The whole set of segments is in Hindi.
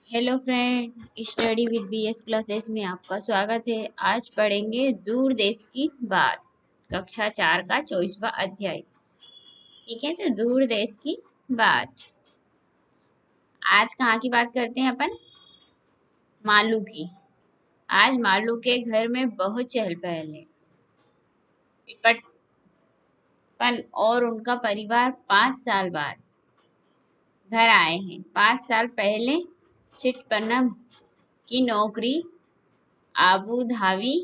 Hello friend, study with BS classes में आपका स्वागत है। आज पढ़ेंगे दूर देश की बात, कक्षा 4 का 24वां अध्याय। ठीक है, तो दूर देश की बात। आज कहाँ की बात करते हैं अपन? मालू की। आज मालू के घर में बहुत चहल पहल है। विपटपन और उनका परिवार 5 साल बाद घर आए हैं। 5 साल पहले चिटपनम की नौकरी आबू धाबी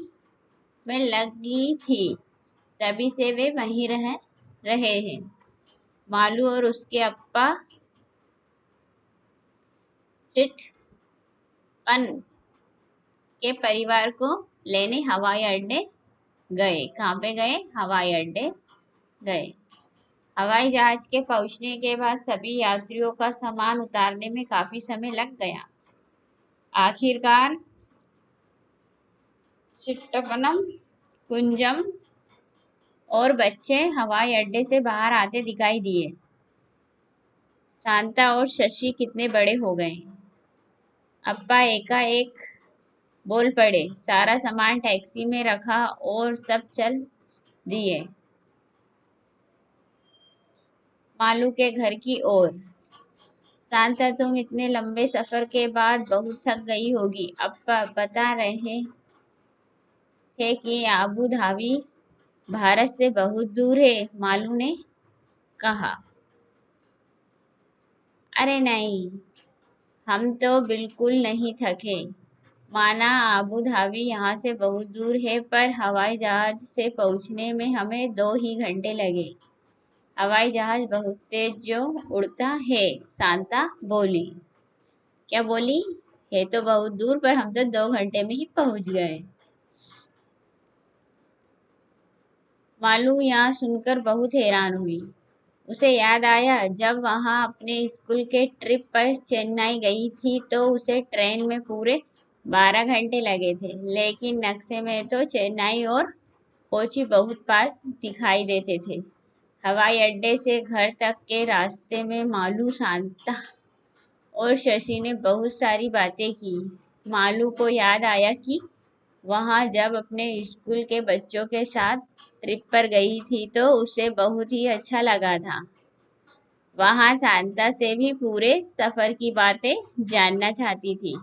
में लगी थी, तभी से वे वहीं रहे हैं। मालू और उसके अप्पा चिटपन के परिवार को लेने हवाई अड्डे गए। कहाँ पे गए? हवाई अड्डे गए। हवाई जहाज के पहुंचने के बाद सभी यात्रियों का सामान उतारने में काफी समय लग गया। आखिरकार चिट्टपनम, कुंजम और बच्चे हवाई अड्डे से बाहर आते दिखाई दिए। शांता और शशि कितने बड़े हो गए। अप्पा एकाएक बोल पड़े, सारा सामान टैक्सी में रखा और सब चल दिए मालू के घर की ओर। शांता, तुम इतने लंबे सफर के बाद बहुत थक गई होगी। अप्पा बता रहे थे कि आबू धाबी भारत से बहुत दूर है, मालू ने कहा। अरे नहीं, हम तो बिल्कुल नहीं थके। माना आबू धाबी यहाँ से बहुत दूर है, पर हवाई जहाज से पहुँचने में हमें 2 ही घंटे लगे। हवाई जहाज बहुत तेज जो उड़ता है, शांता बोली। क्या बोली? है तो बहुत दूर, पर हम तो 2 घंटे में ही पहुँच गए। मालू यहाँ सुनकर बहुत हैरान हुई। उसे याद आया जब वहाँ अपने स्कूल के ट्रिप पर चेन्नई गई थी तो उसे ट्रेन में पूरे 12 घंटे लगे थे, लेकिन नक्शे में तो चेन्नई और कोची बहुत पास दिखाई देते थे। हवाई अड्डे से घर तक के रास्ते में मालू, शांता और शशि ने बहुत सारी बातें की। मालू को याद आया कि वहाँ जब अपने स्कूल के बच्चों के साथ ट्रिप पर गई थी तो उसे बहुत ही अच्छा लगा था। वहाँ शांता से भी पूरे सफर की बातें जानना चाहती थी।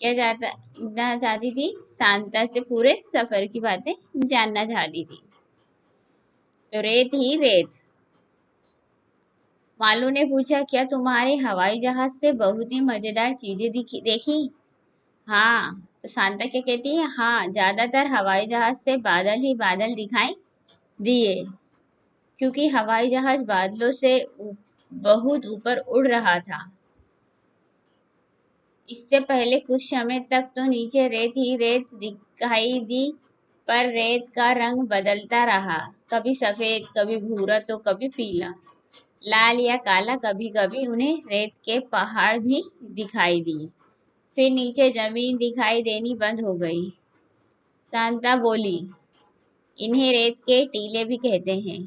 क्या जानना चाहती थी? शांता से पूरे सफर की बातें जानना चाहती थी। तो रेत ही रेत। मालू ने पूछा, क्या तुम्हारे हवाई जहाज से बहुत ही मजेदार चीजें देखी? हाँ। तो शांता क्या कहती है? हाँ, ज्यादातर हवाई जहाज से बादल ही बादल दिखाई दिए, क्योंकि हवाई जहाज बादलों से बहुत ऊपर उड़ रहा था। इससे पहले कुछ समय तक तो नीचे रेत ही रेत दिखाई दी, पर रेत का रंग बदलता रहा, कभी सफेद, कभी भूरा, तो कभी पीला, लाल या काला। कभी कभी उन्हें रेत के पहाड़ भी दिखाई दिए। फिर नीचे जमीन दिखाई देनी बंद हो गई। शांता बोली, इन्हें रेत के टीले भी कहते हैं।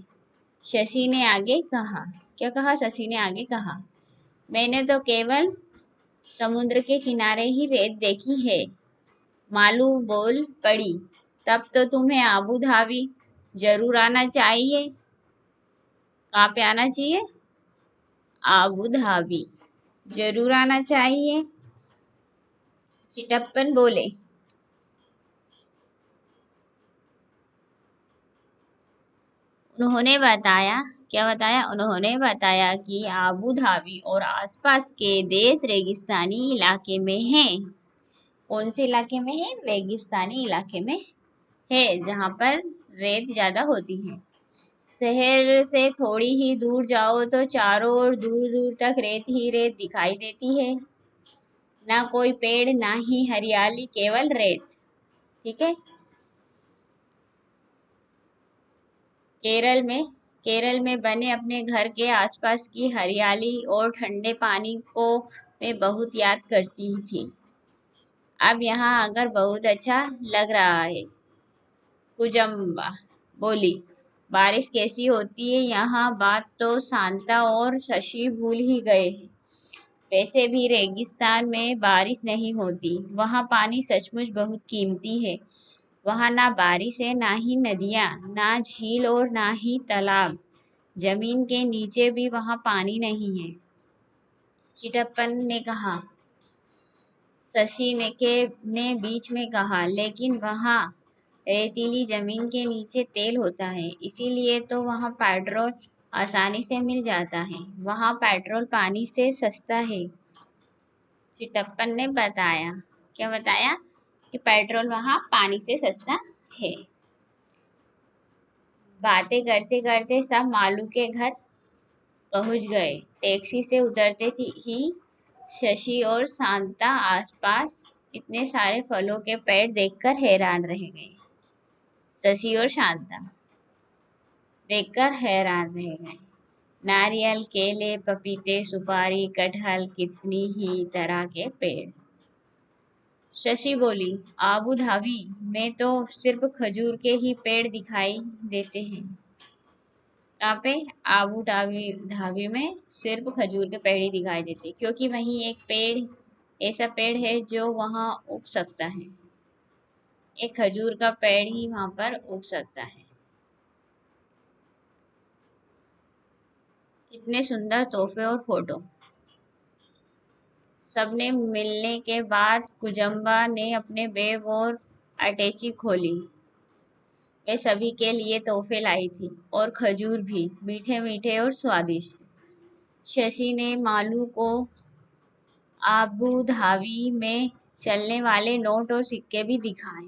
शशि ने आगे कहा। क्या कहा? शशि ने आगे कहा, मैंने तो केवल समुद्र के किनारे ही रेत देखी है। मालू बोल पड़ी, तब तो तुम्हें आबू धाबी जरूर आना चाहिए। कहाँ पे आना चाहिए? आबू धाबी जरूर आना चाहिए। चिटप्पन बोले। उन्होंने बताया। क्या बताया? उन्होंने बताया कि आबू धाबी और आसपास के देश रेगिस्तानी इलाके में हैं। कौन से इलाके में है? रेगिस्तानी इलाके में है, जहाँ पर रेत ज्यादा होती है। शहर से थोड़ी ही दूर जाओ तो चारों ओर दूर दूर तक रेत ही रेत दिखाई देती है। ना कोई पेड़, ना ही हरियाली, केवल रेत। ठीक है। केरल में बने अपने घर के आसपास की हरियाली और ठंडे पानी को मैं बहुत याद करती थी। अब यहाँ आकर बहुत अच्छा लग रहा है। कुजम्बा बोली, बारिश कैसी होती है यहाँ? बात तो शांता और शशि भूल ही गए। वैसे भी रेगिस्तान में बारिश नहीं होती। वहाँ पानी सचमुच बहुत कीमती है। वहाँ ना बारिश है, ना ही नदियाँ, ना झील और ना ही तालाब। जमीन के नीचे भी वहाँ पानी नहीं है। चिटप्पन ने कहा। शशि ने बीच में कहा, लेकिन वहाँ रेतीली जमीन के नीचे तेल होता है, इसीलिए तो वहाँ पेट्रोल आसानी से मिल जाता है। वहाँ पेट्रोल पानी से सस्ता है। चिटप्पन ने बताया। क्या बताया? कि पेट्रोल वहाँ पानी से सस्ता है। बातें करते करते सब मालू के घर पहुंच गए। टैक्सी से उतरते ही शशि और शांता आसपास इतने सारे फलों के पेड़ देखकर हैरान रह गए। शशि और शांता देखकर हैरान रह गए। नारियल, केले, पपीते, सुपारी, कटहल, कितनी ही तरह के पेड़। शशि बोली, आबू धाबी में तो सिर्फ खजूर के ही पेड़ दिखाई देते हैं। यहाँ पे आबू धाबी में सिर्फ खजूर के पेड़ ही दिखाई देते, क्योंकि वहीं एक पेड़ ऐसा पेड़ है जो वहाँ उग सकता है। एक खजूर का पेड़ ही वहाँ पर उग सकता है। कितने सुंदर तोहफे और फोटो। सबने मिलने के बाद कुजम्बा ने अपने बैग और अटैची खोली। वे सभी के लिए तोहफे लाई थी, और खजूर भी, मीठे मीठे और स्वादिष्ट। शशि ने मालू को आबू धाबी में चलने वाले नोट और सिक्के भी दिखाए।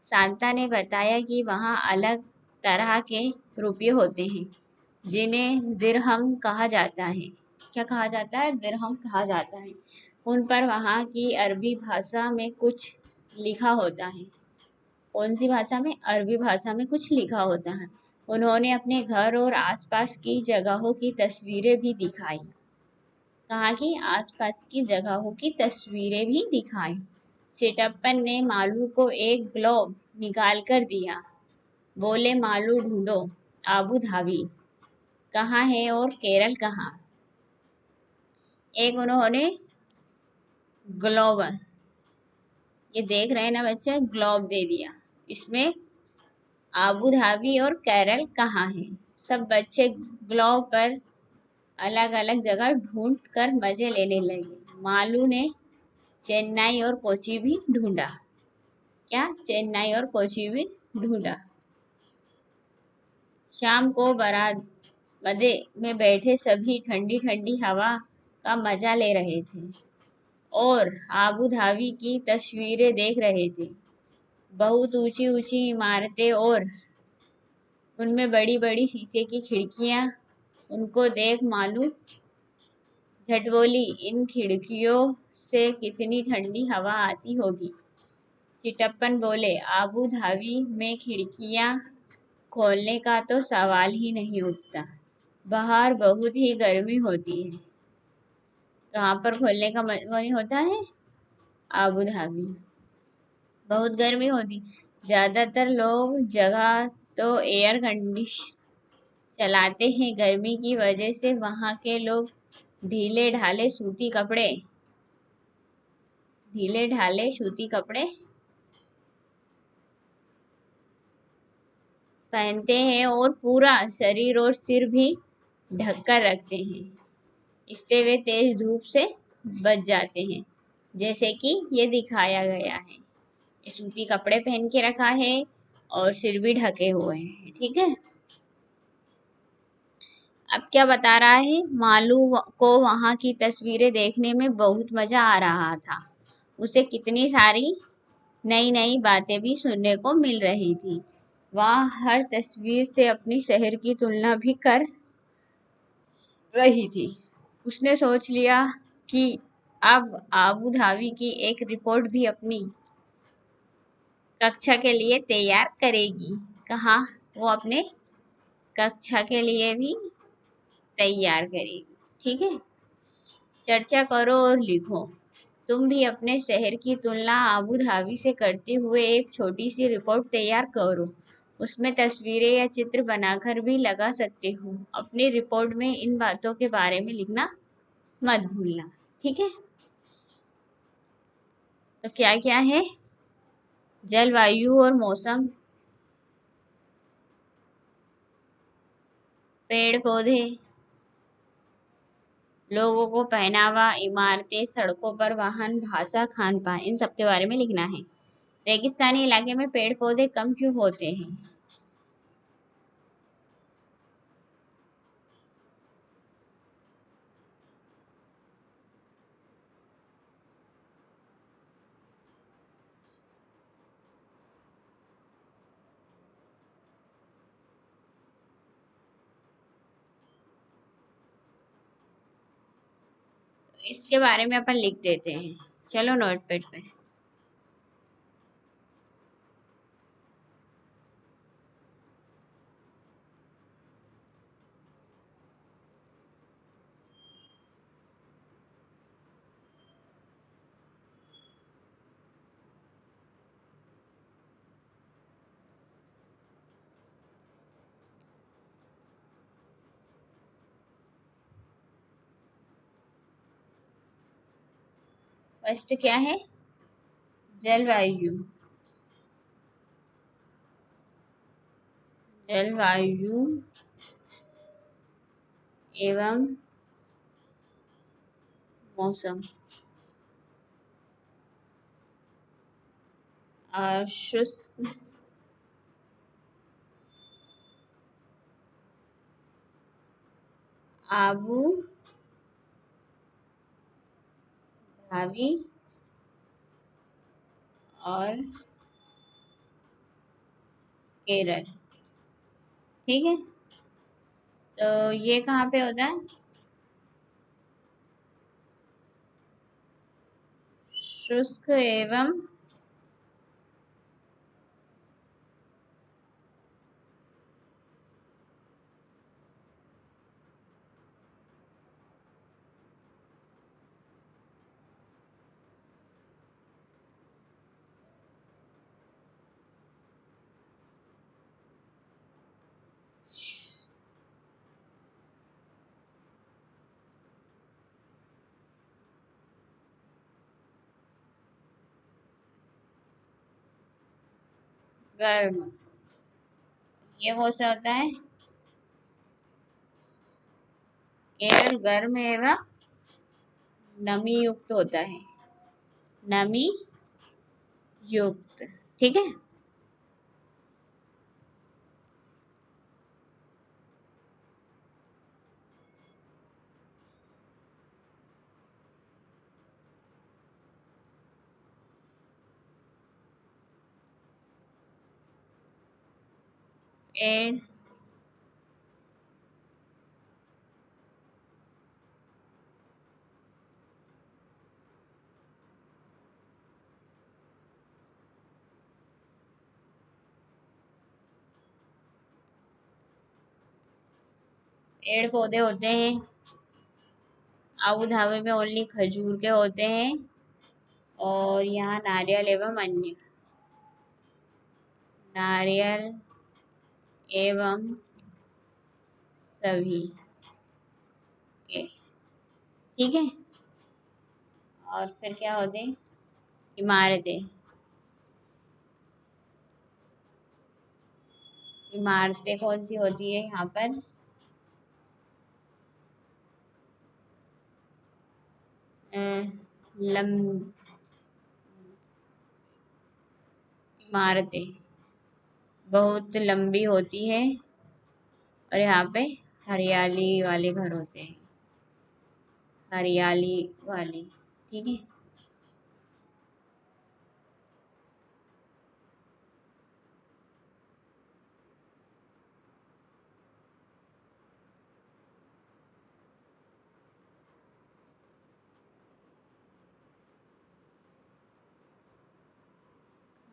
शांता ने बताया कि वहाँ अलग तरह के रुपये होते हैं, जिन्हें दिरहम कहा जाता है। क्या कहा जाता है? दिरहम कहा जाता है। उन पर वहाँ की अरबी भाषा में कुछ लिखा होता है। कौन सी भाषा में? अरबी भाषा में कुछ लिखा होता है। उन्होंने अपने घर और आसपास की जगहों की तस्वीरें भी दिखाई। कहाँ की? आसपास की जगहों की तस्वीरें भी दिखाई। चिटप्पन ने मालू को एक ग्लोब निकाल कर दिया। बोले, मालू ढूंढो, आबू धाबी कहाँ है और केरल कहाँ। एक उन्होंने ग्लोब, ये देख रहे हैं ना बच्चे, ग्लोब दे दिया। इसमें आबू धाबी और केरल कहाँ है। सब बच्चे ग्लोब पर अलग अलग जगह ढूंढ कर मजे लेने लगे। मालू ने चेन्नई और कोची भी ढूंढा। क्या? चेन्नई और कोची भी ढूंढा। शाम को बरामदे में बैठे सभी ठंडी ठंडी हवा का मजा ले रहे थे और आबू धाबी की तस्वीरें देख रहे थे। बहुत ऊंची ऊंची इमारतें और उनमें बड़ी बड़ी शीशे की खिड़कियां। उनको देख मालू झट बोली, इन खिड़कियों से कितनी ठंडी हवा आती होगी। चिटप्पन बोले, आबू धाबी में खिड़कियां खोलने का तो सवाल ही नहीं उठता। बाहर बहुत ही गर्मी होती है। कहाँ पर खोलने का मन नहीं होता है? आबू धाबी बहुत गर्मी होती। ज्यादातर लोग जगह तो एयर कंडीशन चलाते हैं। गर्मी की वजह से वहाँ के लोग ढीले ढाले सूती कपड़े पहनते हैं और पूरा शरीर और सिर भी ढककर रखते हैं। इससे वे तेज धूप से बच जाते हैं, जैसे कि ये दिखाया गया है। ये सूती कपड़े पहन के रखा है और सिर भी ढके हुए हैं। ठीक है। अब क्या बता रहा है? मालू को वहाँ की तस्वीरें देखने में बहुत मजा आ रहा था। उसे कितनी सारी नई नई बातें भी सुनने को मिल रही थी। वह हर तस्वीर से अपनी शहर की तुलना भी कर रही थी। उसने सोच लिया कि अब आबू धाबी की एक रिपोर्ट भी अपनी कक्षा के लिए तैयार करेगी। कहाँ? वो अपने कक्षा के लिए भी तैयार करेगी। ठीक है। चर्चा करो और लिखो। तुम भी अपने शहर की तुलना आबू धाबी से करते हुए एक छोटी सी रिपोर्ट तैयार करो। उसमें तस्वीरें या चित्र बनाकर भी लगा सकते हो। अपनी रिपोर्ट में इन बातों के बारे में लिखना मत भूलना। ठीक है। तो क्या क्या है? जलवायु और मौसम, पेड़ पौधे, लोगों को पहनावा, इमारतें, सड़कों पर वाहन, भाषा, खान पान, इन सब के बारे में लिखना है। रेगिस्तानी इलाके में पेड़ पौधे कम क्यों होते हैं? तो इसके बारे में अपन लिख देते हैं। चलो नोटपैड पे। फर्स्ट क्या है? जलवायु। जलवायु एवं मौसम। और शुष्क, आबू धाबी और केरल। ठीक है। तो ये कहाँ पे होता है? शुष्क एवं गर्म। ये कौन सा होता है? केरल गर्म एवं नमी युक्त होता है। नमी युक्त। ठीक है। पेड़ पेड़ पौधे होते हैं आबू धाबी में ओनली खजूर के होते हैं। और यहाँ नारियल एवं अन्य, नारियल एवं सभी के। ठीक है। और फिर क्या होते हैं? इमारतें। इमारतें कौन सी होती है यहाँ पर? अ, लम इमारतें बहुत लंबी होती है और यहाँ पे हरियाली वाले घर होते हैं। हरियाली वाले। ठीक है।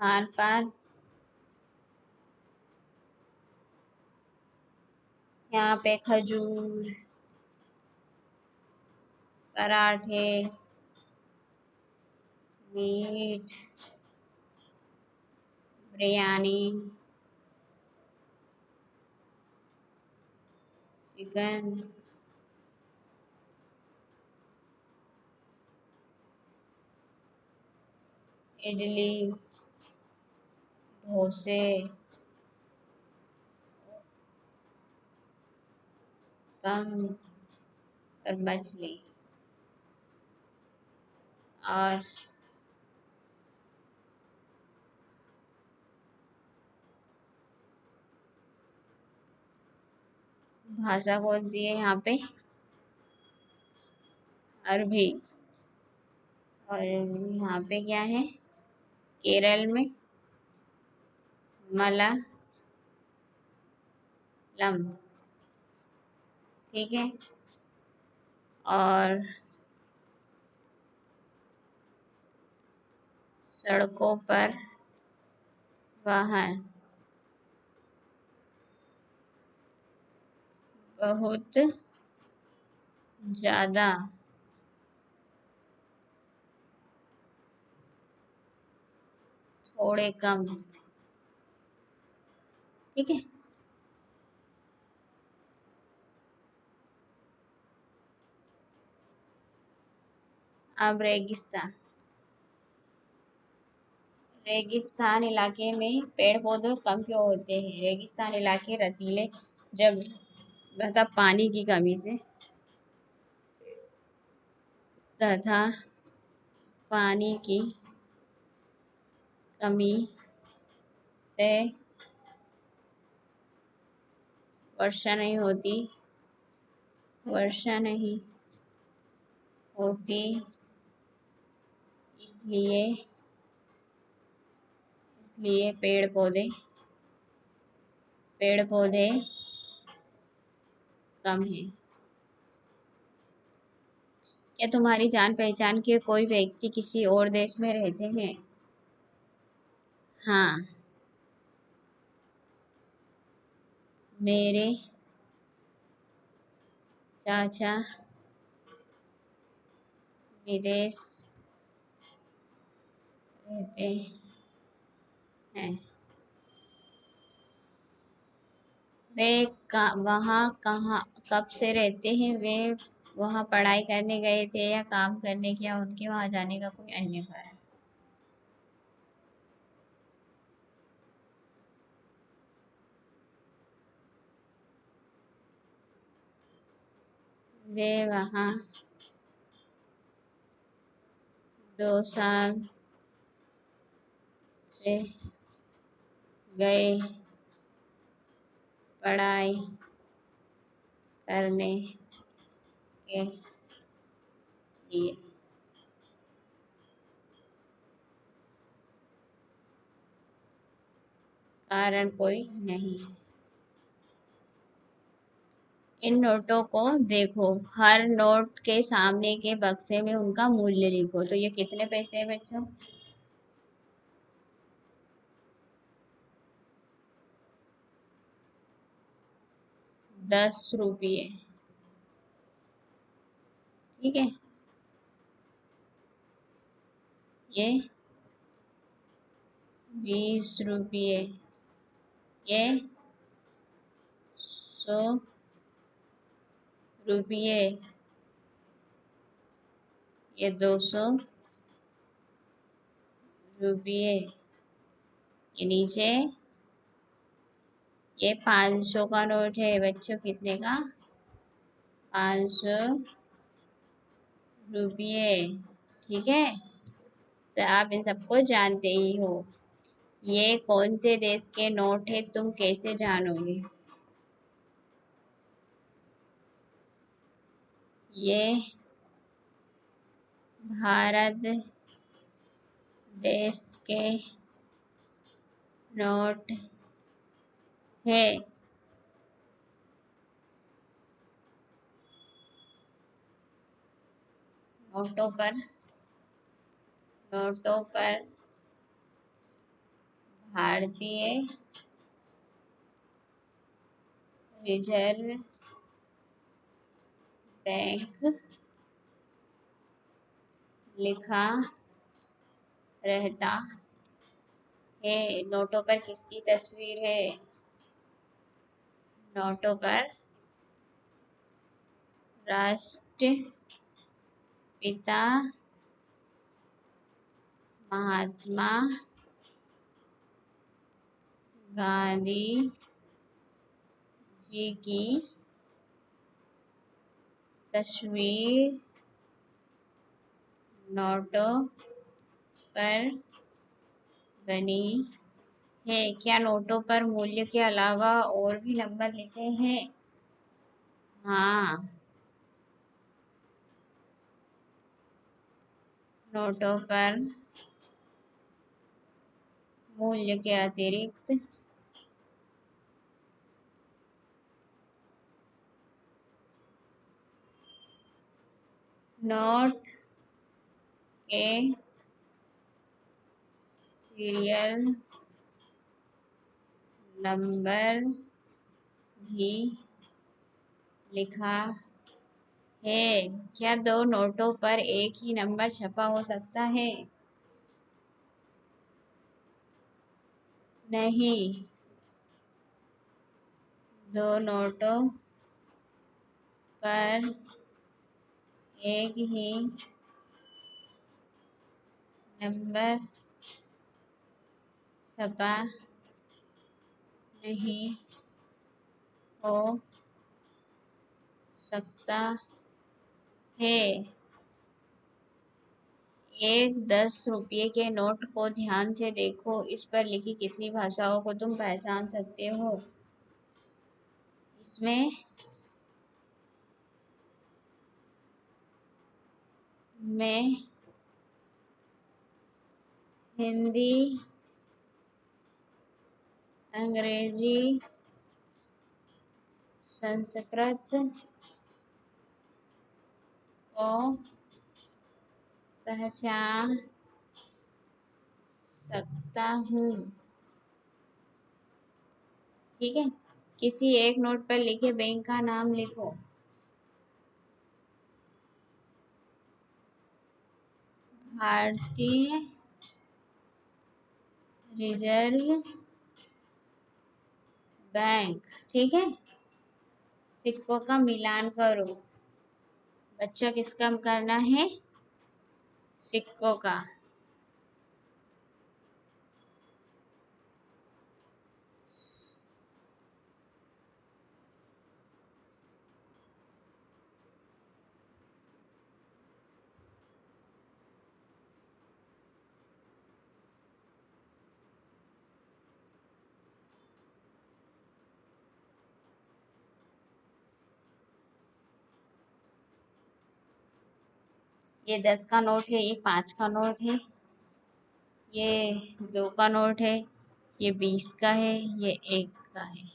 खान पान, यहाँ पे खजूर, पराठे, मीट, बिरयानी, चिकन, इडली, डोसे, कम और मछली और भाषा कौन सी है यहाँ पे? अरबी। और यहाँ पे क्या है? केरल में मलयालम। ठीक है। और सड़कों पर वाहन बहुत ज़्यादा, थोड़े कम। ठीक है। अब रेगिस्तान। रेगिस्तान इलाके में पेड़ पौधे कम क्यों होते हैं? रेगिस्तान इलाके रतीले जब तथा पानी की कमी से तथा पानी की कमी से वर्षा नहीं होती, वर्षा नहीं होती, इसलिए इसलिए पेड़ पौधे कम हैं। क्या तुम्हारी जान पहचान के कोई व्यक्ति किसी और देश में रहते हैं? हाँ, मेरे चाचा विदेश रहते हैं। वे वहाँ कहाँ कब से रहते हैं? वे वहाँ पढ़ाई करने गए थे या काम करने, क्या उनके वहाँ जाने का कोई अन्य कारण? वे वहाँ 2 साल से गए पढ़ाई करने के लिए। कारण कोई नहीं। इन नोटों को देखो, हर नोट के सामने के बक्से में उनका मूल्य लिखो। तो ये कितने पैसे हैं बच्चों? 10 रुपये। ठीक है। ये 20 रुपये, ये 100 रुपये, ये 200 रुपये। ये नीचे ये 500 का नोट है बच्चों। कितने का? 500 रुपये। ठीक है। तो आप इन सबको जानते ही हो। ये कौन से देश के नोट है तुम कैसे जानोगे? ये भारत देश के नोट है। नोटों पर नोटों पर भारतीय रिजर्व बैंक लिखा रहता है। नोटों पर किसकी तस्वीर है? नोटों पर राष्ट्रपिता महात्मा गांधी जी की तस्वीर नोटों पर बनी है। क्या नोटों पर मूल्य के अलावा और भी नंबर लिखे हैं? हाँ, नोटों पर मूल्य के अतिरिक्त नोट के सीरियल नंबर भी लिखा है। क्या दो नोटों पर एक ही नंबर छपा हो सकता है? नहीं, दो नोटों पर एक ही नंबर छपा नहीं हो सकता है। एक 10 रुपये के नोट को ध्यान से देखो। इस पर लिखी कितनी भाषाओं को तुम पहचान सकते हो? इसमें मैं हिंदी, अंग्रेजी, संस्कृत को पहचान सकता हूँ। ठीक है। किसी एक नोट पर लिखे बैंक का नाम लिखो। भारतीय रिजर्व बैंक। ठीक है। सिक्कों का मिलान करो। बच्चा किसका करना है? सिक्कों का। ये 10 का नोट है, ये 5 का नोट है, ये 2 का नोट है, ये 20 का है, ये 1 का है।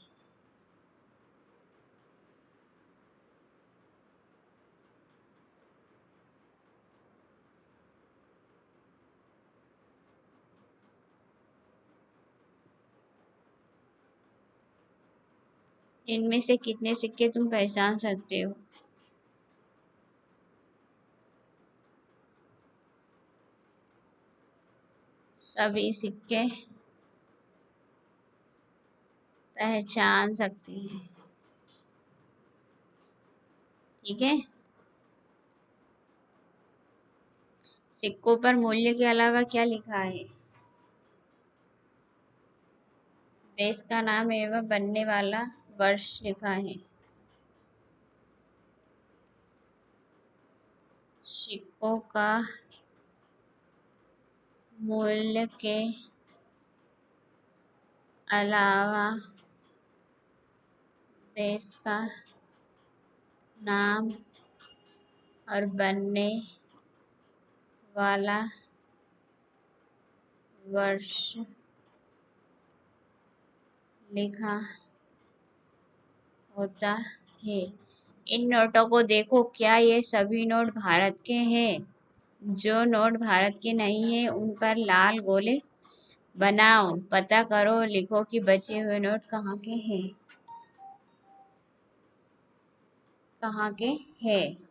इनमें से कितने सिक्के तुम पहचान सकते हो? सभी सिक्के पहचान सकते हैं। ठीक है। सिक्कों पर मूल्य के अलावा क्या लिखा है? देश का नाम एवं बनने वाला वर्ष लिखा है। सिक्कों का मूल्य के अलावा देश का नाम और बनने वाला वर्ष लिखा होता है। इन नोटों को देखो, क्या ये सभी नोट भारत के हैं? जो नोट भारत के नहीं है उन पर लाल गोले बनाओ। पता करो, लिखो कि बचे हुए नोट कहाँ के हैं। कहाँ के हैं?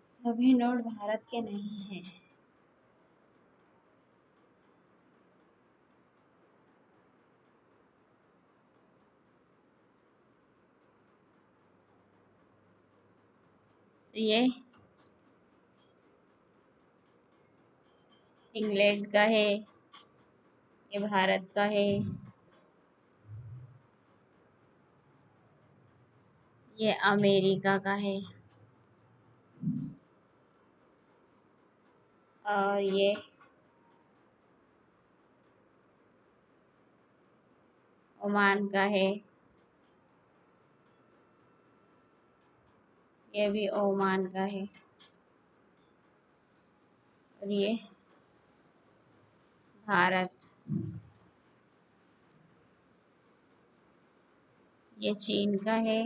सभी नोट भारत के नहीं हैं। ये इंग्लैंड का है, ये भारत का है, ये अमेरिका का है, और ये ओमान का है, ये भी ओमान का है, और ये भारत, ये चीन का है,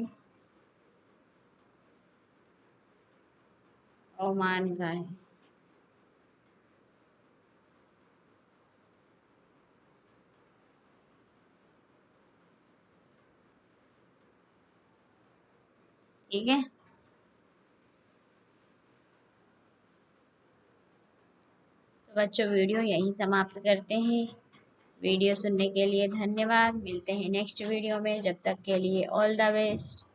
ओमान का है। ठीक है, तो बच्चों वीडियो यहीं समाप्त करते हैं। वीडियो सुनने के लिए धन्यवाद। मिलते हैं नेक्स्ट वीडियो में, जब तक के लिए ऑल द बेस्ट।